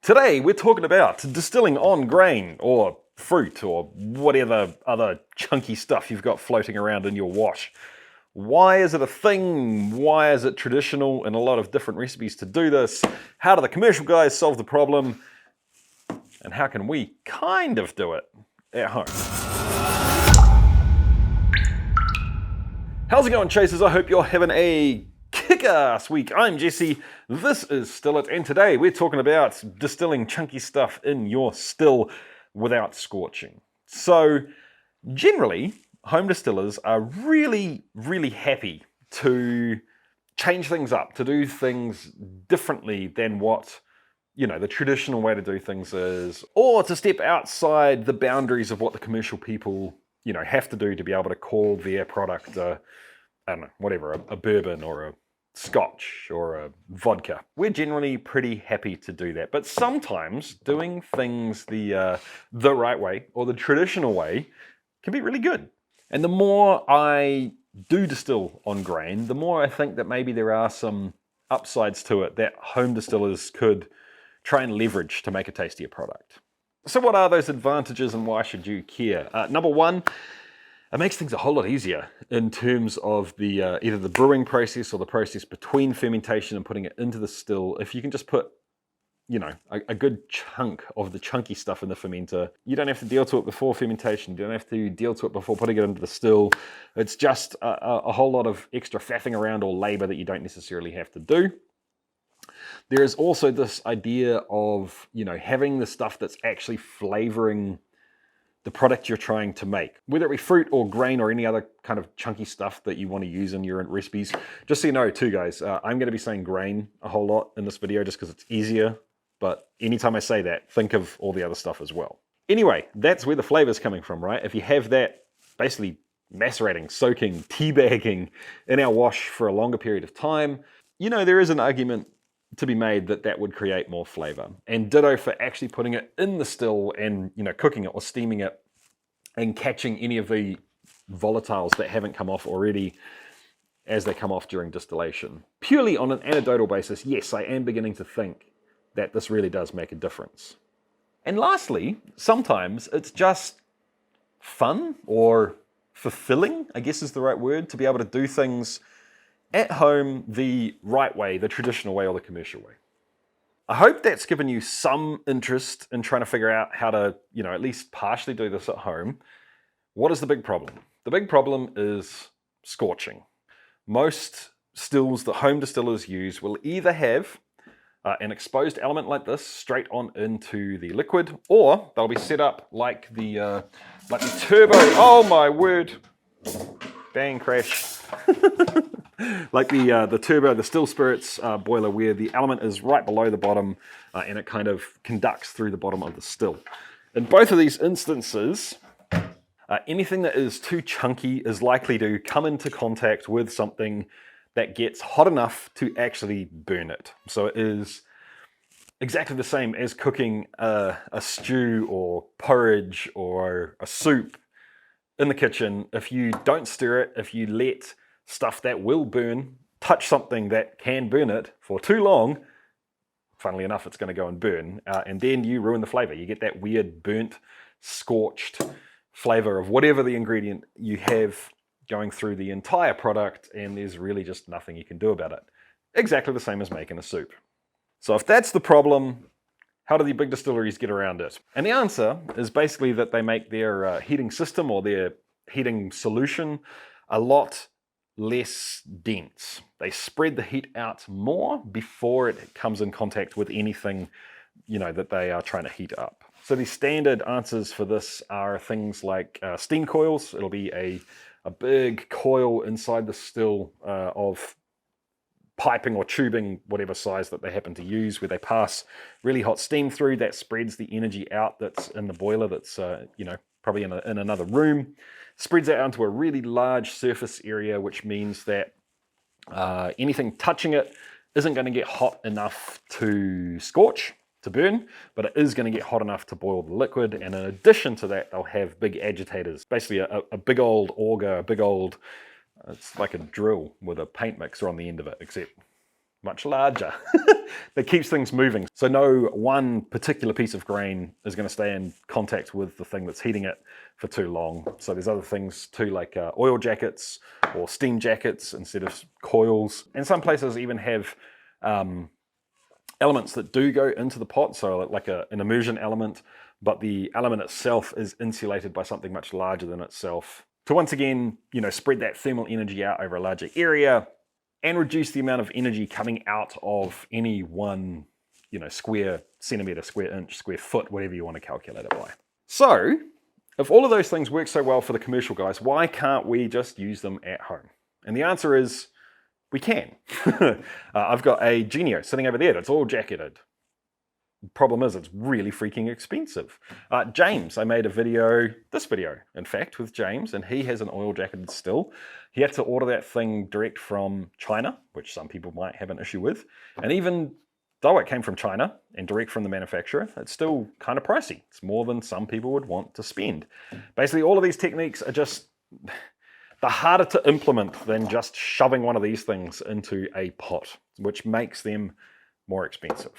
Today we're talking about distilling on grain or fruit or whatever other chunky stuff you've got floating around in your wash. Why is it a thing? Why is it traditional in a lot of different recipes to do this? How do the commercial guys solve the problem? And how can we kind of do it at home? How's it going, chasers? I hope you're having a kick-ass week. I'm Jesse, this is Still It, and today we're talking about distilling chunky stuff in your still without scorching. So generally, home distillers are really happy to change things up, to do things differently than what, you know, the traditional way to do things is, or to step outside the boundaries of what the commercial people, you know, have to do to be able to call their product I don't know, whatever, a bourbon or a scotch or a vodka. We're generally pretty happy to do that, but sometimes doing things the right way or the traditional way can be really good. And the more I do distill on grain, the more I think that maybe there are some upsides to it that home distillers could try and leverage to make a tastier product. So what are those advantages and why should you care? Number one, it makes things a whole lot easier in terms of the either the brewing process or the process between fermentation and putting it into the still. If you can just put, you know, a good chunk of the chunky stuff in the fermenter, you don't have to deal to it before fermentation. You don't have to deal to it before putting it into the still. It's just a whole lot of extra faffing around or labor that you don't necessarily have to do. There is also this idea of, you know, having the stuff that's actually flavoring the product you're trying to make, whether it be fruit or grain or any other kind of chunky stuff that you want to use in your recipes. Just so you know too, guys, I'm going to be saying grain a whole lot in this video just because it's easier, but anytime I say that, think of all the other stuff as well. Anyway, that's where the flavor's coming from, right? If you have that basically macerating, soaking, teabagging in our wash for a longer period of time, you know, there is an argument to be made that that would create more flavor. And ditto for actually putting it in the still and, you know, cooking it or steaming it and catching any of the volatiles that haven't come off already as they come off during distillation. Purely on an anecdotal basis, yes, I am beginning to think that this really does make a difference. And lastly, sometimes it's just fun or fulfilling, I guess is the right word, to be able to do things at home the right way, the traditional way or the commercial way. I hope that's given you some interest in trying to figure out how to, you know, at least partially do this at home. What is the big problem? The big problem is scorching. Most stills that home distillers use will either have an exposed element like this straight on into the liquid, or they'll be set up like the turbo. Oh my word! Bang, crash. Like the turbo, the still spirits boiler, where the element is right below the bottom and it kind of conducts through the bottom of the still. In both of these instances, anything that is too chunky is likely to come into contact with something that gets hot enough to actually burn it. So it is exactly the same as cooking a stew or porridge or a soup in the kitchen. If you don't stir it, if you let stuff that will burn touch something that can burn it for too long, funnily enough, it's going to go and burn, and then you ruin the flavor. You get that weird burnt, scorched flavor of whatever the ingredient you have going through the entire product, and there's really just nothing you can do about it. Exactly the same as making a soup. So if that's the problem, how do the big distilleries get around it? And the answer is basically that they make their heating system or their heating solution a lot less dense. They spread the heat out more before it comes in contact with anything, you know, that they are trying to heat up. So the standard answers for this are things like steam coils. It'll be a big coil inside the still of piping or tubing, whatever size that they happen to use, where they pass really hot steam through that spreads the energy out that's in the boiler that's, you know, probably in another room, spreads out onto a really large surface area, which means that anything touching it isn't going to get hot enough to scorch, to burn, but it is going to get hot enough to boil the liquid. And in addition to that, they'll have big agitators, basically a big old auger, a big old, it's like a drill with a paint mixer on the end of it, except much larger, that keeps things moving. So no one particular piece of grain is going to stay in contact with the thing that's heating it for too long. So there's other things too, like oil jackets or steam jackets instead of coils. And some places even have elements that do go into the pot, so like an immersion element, but the element itself is insulated by something much larger than itself. To once again, spread that thermal energy out over a larger area and reduce the amount of energy coming out of any one, square centimeter, square inch, square foot, whatever you want to calculate it by. So, if all of those things work so well for the commercial guys, why can't we just use them at home? And the answer is, we can. I've got a Genio sitting over there that's all jacketed. Problem is, it's really freaking expensive. James, I made this video, in fact, with James, and he has an oil jacketed still. He had to order that thing direct from China, which some people might have an issue with. And even though it came from China and direct from the manufacturer, it's still kind of pricey. It's more than some people would want to spend. Basically, all of these techniques are just, they're harder to implement than just shoving one of these things into a pot, which makes them more expensive.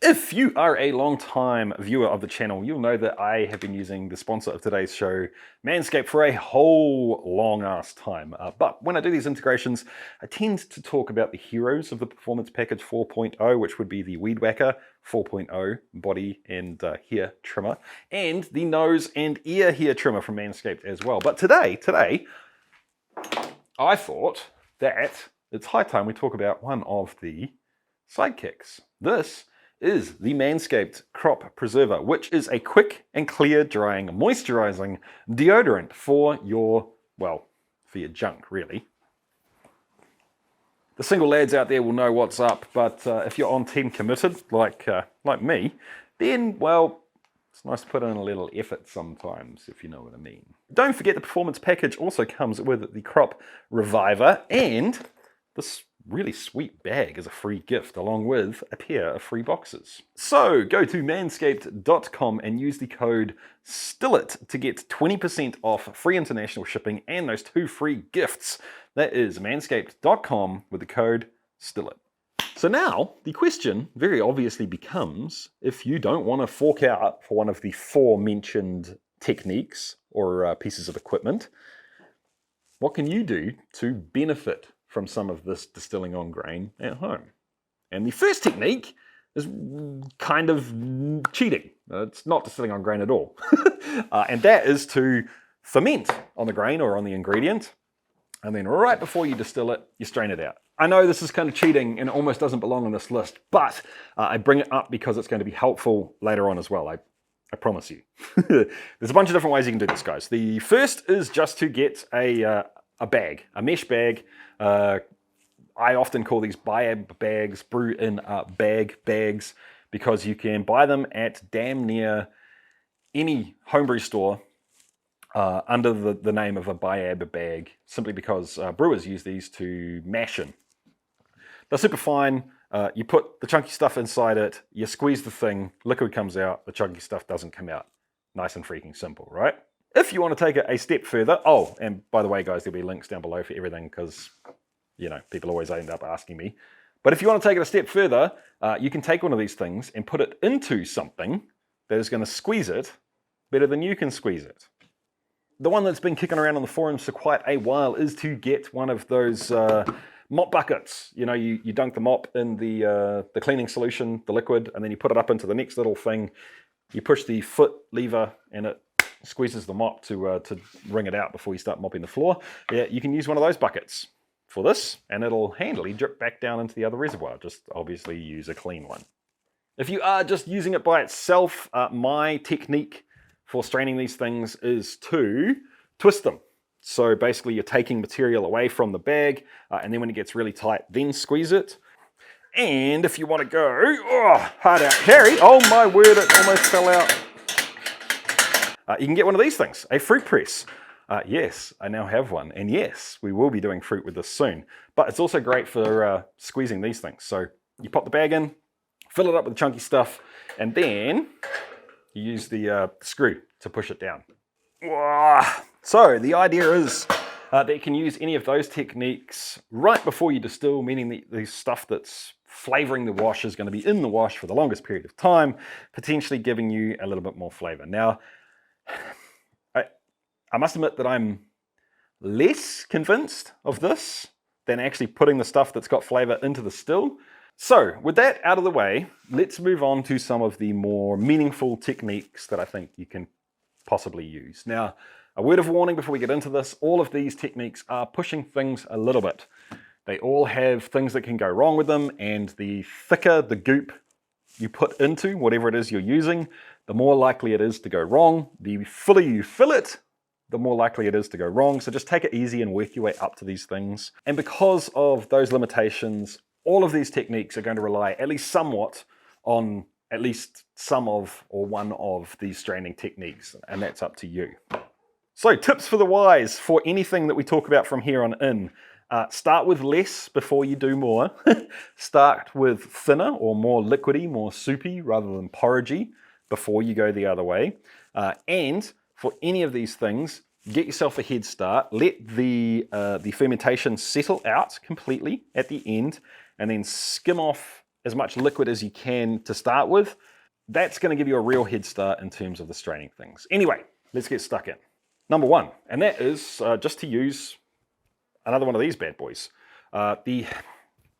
If you are a long-time viewer of the channel, you'll know that I have been using the sponsor of today's show, Manscaped, for a whole long-ass time. But when I do these integrations, I tend to talk about the heroes of the Performance Package 4.0, which would be the Weed Whacker 4.0 body and hair trimmer, and the nose and ear hair trimmer from Manscaped as well. But today, I thought that it's high time we talk about one of the sidekicks. This is the Manscaped Crop Preserver, which is a quick and clear drying, moisturizing deodorant for your junk, really. The single lads out there will know what's up, but if you're on team committed, like me, then, well, it's nice to put in a little effort sometimes, if you know what I mean. Don't forget the Performance Package also comes with the Crop Reviver and this really sweet bag as a free gift, along with a pair of free boxes. So go to manscaped.com and use the code STILLIT to get 20% off free international shipping and those 2 free gifts. That is manscaped.com with the code STILLIT. So now the question very obviously becomes, if you don't want to fork out for one of the 4 mentioned techniques or pieces of equipment, what can you do to benefit from some of this distilling on grain at home? And the first technique is kind of cheating. It's not distilling on grain at all. And that is to ferment on the grain or on the ingredient, and then right before you distill it, you strain it out. I know this is kind of cheating and it almost doesn't belong on this list, but I bring it up because it's going to be helpful later on as well. I promise you. There's a bunch of different ways you can do this, guys. The first is just to get a bag, a mesh bag. I often call these BIAB bags, brew in bag bags, because you can buy them at damn near any homebrew store under the name of a BIAB bag, simply because brewers use these to mash in. They're super fine. You put the chunky stuff inside it, you squeeze the thing, liquid comes out, the chunky stuff doesn't come out. Nice and freaking simple, right? If you want to take it a step further, and by the way, guys, there'll be links down below for everything because, people always end up asking me. But if you want to take it a step further, you can take one of these things and put it into something that is going to squeeze it better than you can squeeze it. The one that's been kicking around on the forums for quite a while is to get one of those mop buckets. You dunk the mop in the cleaning solution, the liquid, and then you put it up into the next little thing. You push the foot lever and it squeezes the mop to wring it out before you start mopping the floor. Yeah, you can use one of those buckets for this, and it'll handily drip back down into the other reservoir. Just obviously use a clean one. If you are just using it by itself, my technique for straining these things is to twist them. So basically you're taking material away from the bag, and then when it gets really tight, then squeeze it. And if you want to go hard out carry, oh my word, it almost fell out. You can get one of these things, a fruit press. Yes, I now have one. And yes, we will be doing fruit with this soon. But it's also great for squeezing these things. So you pop the bag in, fill it up with the chunky stuff, and then you use the screw to push it down. So the idea is that you can use any of those techniques right before you distill, meaning the stuff that's flavoring the wash is going to be in the wash for the longest period of time, potentially giving you a little bit more flavor. Now, I must admit that I'm less convinced of this than actually putting the stuff that's got flavor into the still. So with that out of the way, let's move on to some of the more meaningful techniques that I think you can possibly use. Now, a word of warning before we get into this, all of these techniques are pushing things a little bit. They all have things that can go wrong with them, and the thicker the goop you put into whatever it is you're using, the more likely it is to go wrong. The fuller you fill it, the more likely it is to go wrong. So just take it easy and work your way up to these things. And because of those limitations, all of these techniques are going to rely at least somewhat on at least some of or one of these straining techniques, and that's up to you. So tips for the wise for anything that we talk about from here on in. Start with less before you do more. Start with thinner or more liquidy, more soupy rather than porridgey before you go the other way. And for any of these things, get yourself a head start. Let the fermentation settle out completely at the end, and then skim off as much liquid as you can to start with. That's going to give you a real head start in terms of the straining things. Anyway, let's get stuck in. Number one, and that is just to use another one of these bad boys. The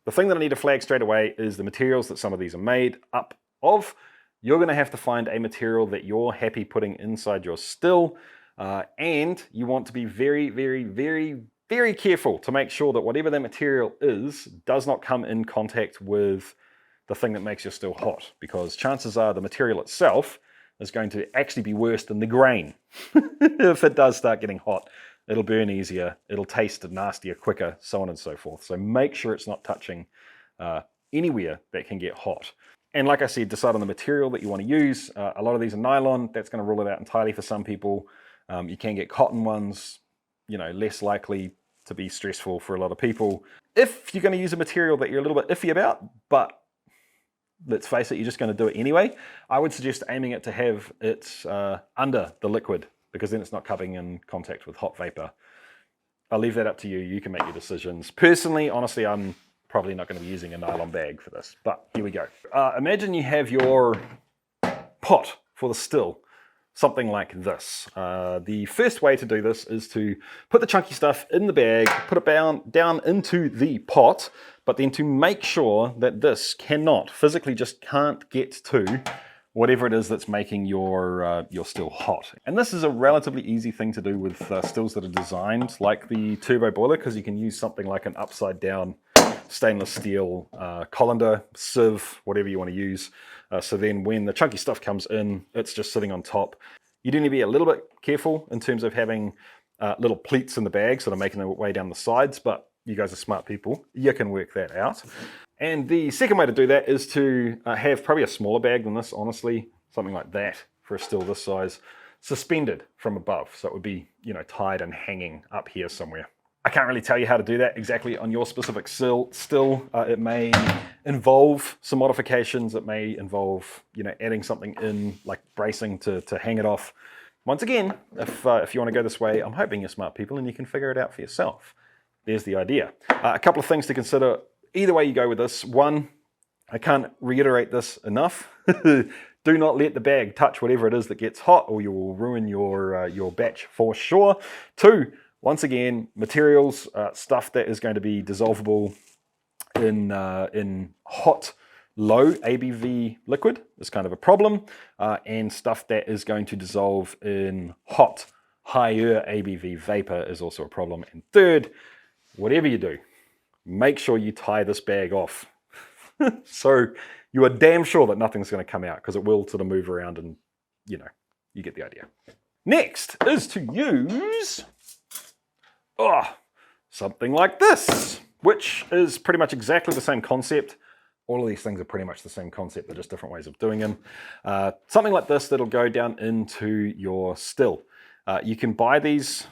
thing that I need to flag straight away is the materials that some of these are made up of. You're going to have to find a material that you're happy putting inside your still, and you want to be very, very, very, very careful to make sure that whatever that material is does not come in contact with the thing that makes your still hot, because chances are the material itself is going to actually be worse than the grain. If it does start getting hot, it'll burn easier, it'll taste nastier quicker, so on and so forth. So make sure it's not touching anywhere that can get hot. And like I said, decide on the material that you want to use. A lot of these are nylon. That's going to rule it out entirely for some people. You can get cotton ones, less likely to be stressful for a lot of people. If you're going to use a material that you're a little bit iffy about, but let's face it, you're just going to do it anyway, I would suggest aiming it to have it under the liquid, because then it's not coming in contact with hot vapor. I'll leave that up to you. You can make your decisions. Personally, honestly, I'm probably not going to be using a nylon bag for this, but here we go. Imagine you have your pot for the still, something like this. The first way to do this is to put the chunky stuff in the bag, put it down into the pot, but then to make sure that this physically just can't get to whatever it is that's making your still hot. And this is a relatively easy thing to do with stills that are designed like the turbo boiler, because you can use something like an upside down stainless steel colander, sieve, whatever you want to use. So then when the chunky stuff comes in, it's just sitting on top. You do need to be a little bit careful in terms of having little pleats in the bag sort of making their way down the sides, but you guys are smart people. You can work that out. And the second way to do that is to have probably a smaller bag than this, honestly, something like that for a still this size, suspended from above. So it would be, tied and hanging up here somewhere. I can't really tell you how to do that exactly on your specific still. It may involve some modifications. It may involve, adding something in like bracing to hang it off. Once again, if you want to go this way, I'm hoping you're smart people and you can figure it out for yourself. There's the idea. A couple of things to consider either way you go with this. One, I can't reiterate this enough. Do not let the bag touch whatever it is that gets hot, or you will ruin your batch for sure. Two, once again, materials, stuff that is going to be dissolvable in hot, low ABV liquid is kind of a problem, and stuff that is going to dissolve in hot, higher ABV vapor is also a problem. And third, whatever you do, make sure you tie this bag off. So you are damn sure that nothing's going to come out, because it will sort of move around and, you get the idea. Next is to use something like this, which is pretty much exactly the same concept. All of these things are pretty much the same concept. They're just different ways of doing them. Something like this that'll go down into your still. You can buy these.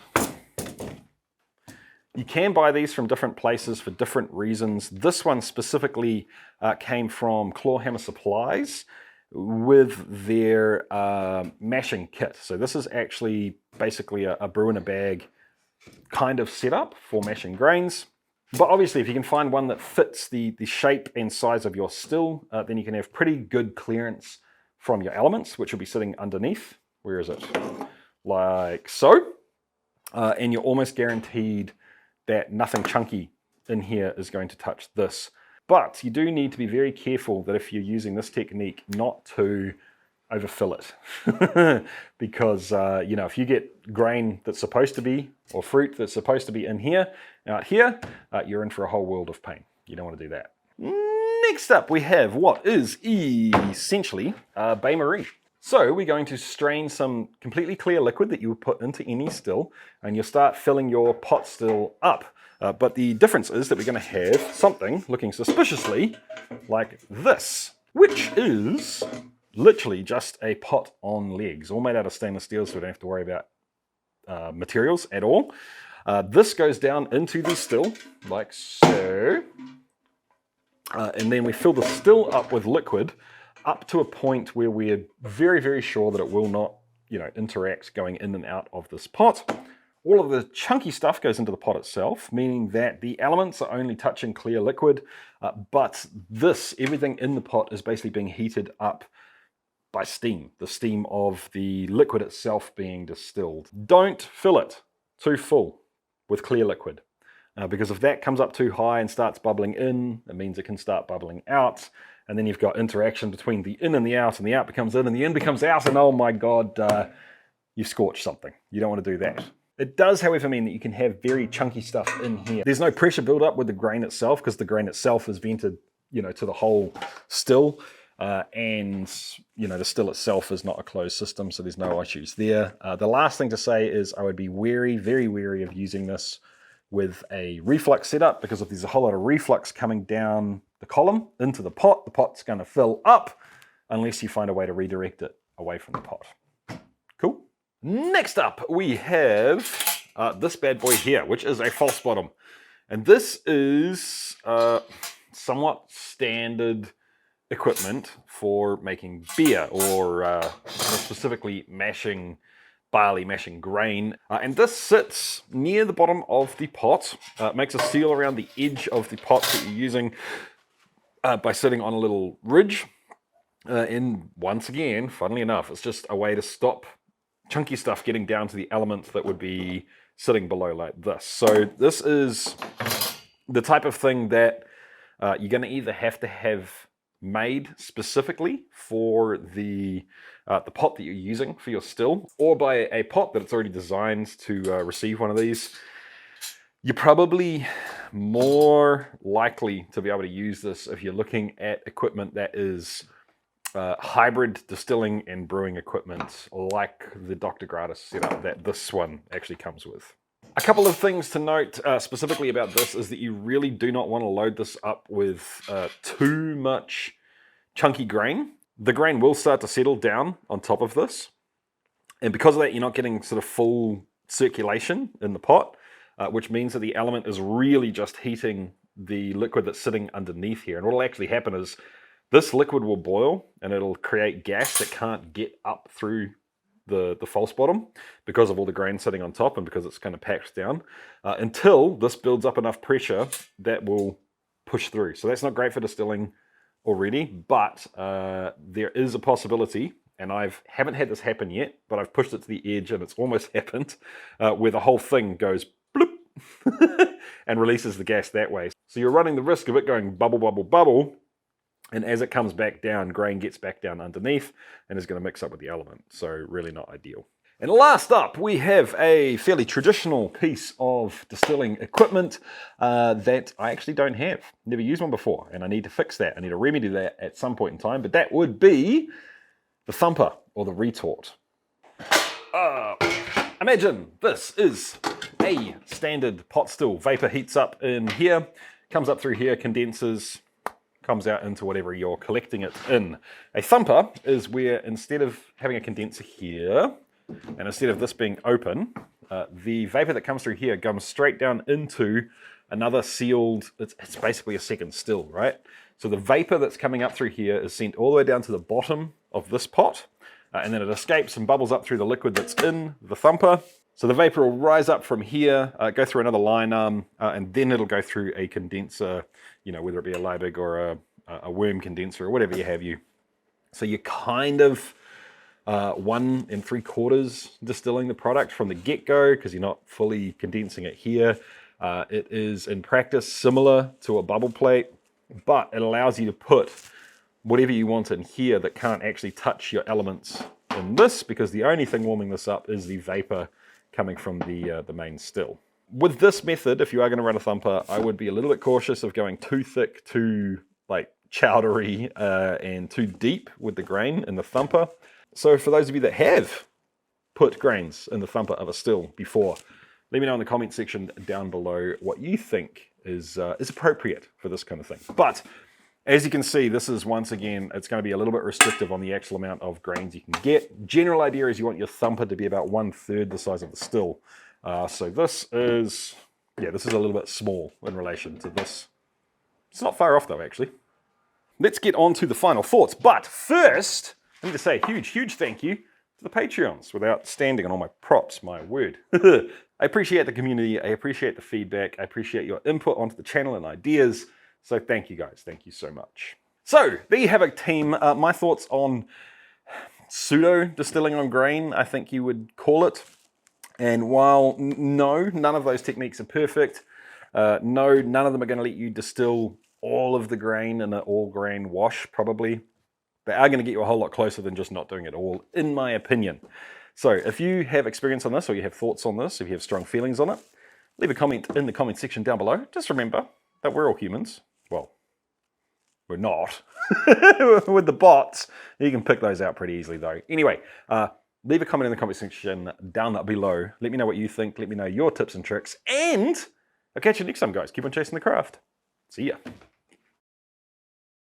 You can buy these from different places for different reasons. This one specifically came from Clawhammer Supplies with their mashing kit. So this is actually basically a brew in a bag kind of setup for mashing grains. But obviously, if you can find one that fits the shape and size of your still, then you can have pretty good clearance from your elements, which will be sitting underneath. Where is it? Like so. And you're almost guaranteed that nothing chunky in here is going to touch this. But you do need to be very careful that if you're using this technique, not to overfill it. Because, you know, if you get grain that's supposed to be, or fruit that's supposed to be in here, out here, you're in for a whole world of pain. You don't want to do that. Next up, we have what is essentially baimari. So we're going to strain some completely clear liquid that you would put into any still, and you'll start filling your pot still up. But the difference is that we're going to have something looking suspiciously like this, which is literally just a pot on legs, all made out of stainless steel, so we don't have to worry about materials at all. This goes down into the still, like so. And then we fill the still up with liquid up to a point where we're very, very sure that it will not, you know, interact going in and out of this pot. All of the chunky stuff goes into the pot itself, meaning that the elements are only touching clear liquid, but everything in the pot is basically being heated up by steam, the steam of the liquid itself being distilled. Don't fill it too full with clear liquid, because if that comes up too high and starts bubbling in, it means it can start bubbling out, and then you've got interaction between the in and the out out becomes in and the in becomes out, and oh my god, you've scorched something. You don't want to do that. It does, however, mean that you can have very chunky stuff in here. There's no pressure build up with the grain itself, because the grain itself is vented, you know, to the whole still, and you know, the still itself is not a closed system, so there's no issues there. The last thing to say is I would be wary, very wary of using this with a reflux setup, because if there's a whole lot of reflux coming down the column into the pot's going to fill up unless you find a way to redirect it away from the pot. Cool. Next up, we have this bad boy here, which is a false bottom. And this is somewhat standard equipment for making beer, or more specifically barley mashing grain. And this sits near the bottom of the pot. It makes a seal around the edge of the pot that you're using by sitting on a little ridge. And once again, funnily enough, it's just a way to stop chunky stuff getting down to the elements that would be sitting below like this. So this is the type of thing that you're going to either have to have made specifically for the pot that you're using for your still, or by a pot that it's already designed to receive one of these. You're probably more likely to be able to use this if you're looking at equipment that is hybrid distilling and brewing equipment, like the Dr. Gratis setup that this one actually comes with. A couple of things to note specifically about this is that you really do not want to load this up with too much chunky grain. The grain will start to settle down on top of this, and because of that, you're not getting sort of full circulation in the pot, which means that the element is really just heating the liquid that's sitting underneath here. And what will actually happen is this liquid will boil and it'll create gas that can't get up through the false bottom because of all the grain sitting on top and because it's kind of packed down until this builds up enough pressure that will push through. So that's not great for distilling already, but there is a possibility, and I haven't had this happen yet, but I've pushed it to the edge and it's almost happened, where the whole thing goes bloop and releases the gas that way. So you're running the risk of it going bubble, bubble, bubble, and as it comes back down, grain gets back down underneath and is going to mix up with the element. So really not ideal. And last up, we have a fairly traditional piece of distilling equipment that I actually don't have. Never used one before, and I need to fix that. I need to remedy that at some point in time, but that would be the Thumper, or the retort. Imagine this is a standard pot still. Vapor heats up in here, comes up through here, condenses, comes out into whatever you're collecting it in. A Thumper is where, instead of having a condenser here, and instead of this being open, the vapor that comes through here comes straight down into another sealed, it's basically a second still, right? So the vapor that's coming up through here is sent all the way down to the bottom of this pot, and then it escapes and bubbles up through the liquid that's in the Thumper, So the vapor will rise up from here, go through another line arm, and then it'll go through a condenser, you know, whether it be a Alembic or a worm condenser or whatever you have you. So you're kind of 1 3/4 distilling the product from the get-go because you're not fully condensing it here. It is in practice similar to a bubble plate, but it allows you to put whatever you want in here that can't actually touch your elements in this, because the only thing warming this up is the vapor coming from the main still. With this method, if you are going to run a Thumper, I would be a little bit cautious of going too thick, too like chowdery, and too deep with the grain in the Thumper. So for those of you that have put grains in the Thumper of a still before, let me know in the comment section down below what you think is appropriate for this kind of thing. But as you can see, this is, once again, it's going to be a little bit restrictive on the actual amount of grains you can get. General idea is you want your Thumper to be about 1/3 the size of the still. So this is, yeah, this is a little bit small in relation to this. It's not far off though, actually. Let's get on to the final thoughts. But first, I need to say a huge, huge thank you to the Patreons without standing on all my props, my word. I appreciate the community. I appreciate the feedback. I appreciate your input onto the channel and ideas. So thank you guys. Thank you so much. So there you have it, team. My thoughts on pseudo distilling on grain, I think you would call it. And while no, none of those techniques are perfect, no, none of them are going to let you distill all of the grain in an all grain wash, probably. They are going to get you a whole lot closer than just not doing it all, in my opinion. So if you have experience on this, or you have thoughts on this, if you have strong feelings on it, leave a comment in the comment section down below. Just remember that we're all humans. Well, we're not. With the bots, you can pick those out pretty easily though. Anyway, leave a comment in the comment section down below. Let me know what you think. Let me know your tips and tricks. And I'll catch you next time, guys. Keep on chasing the craft. See ya.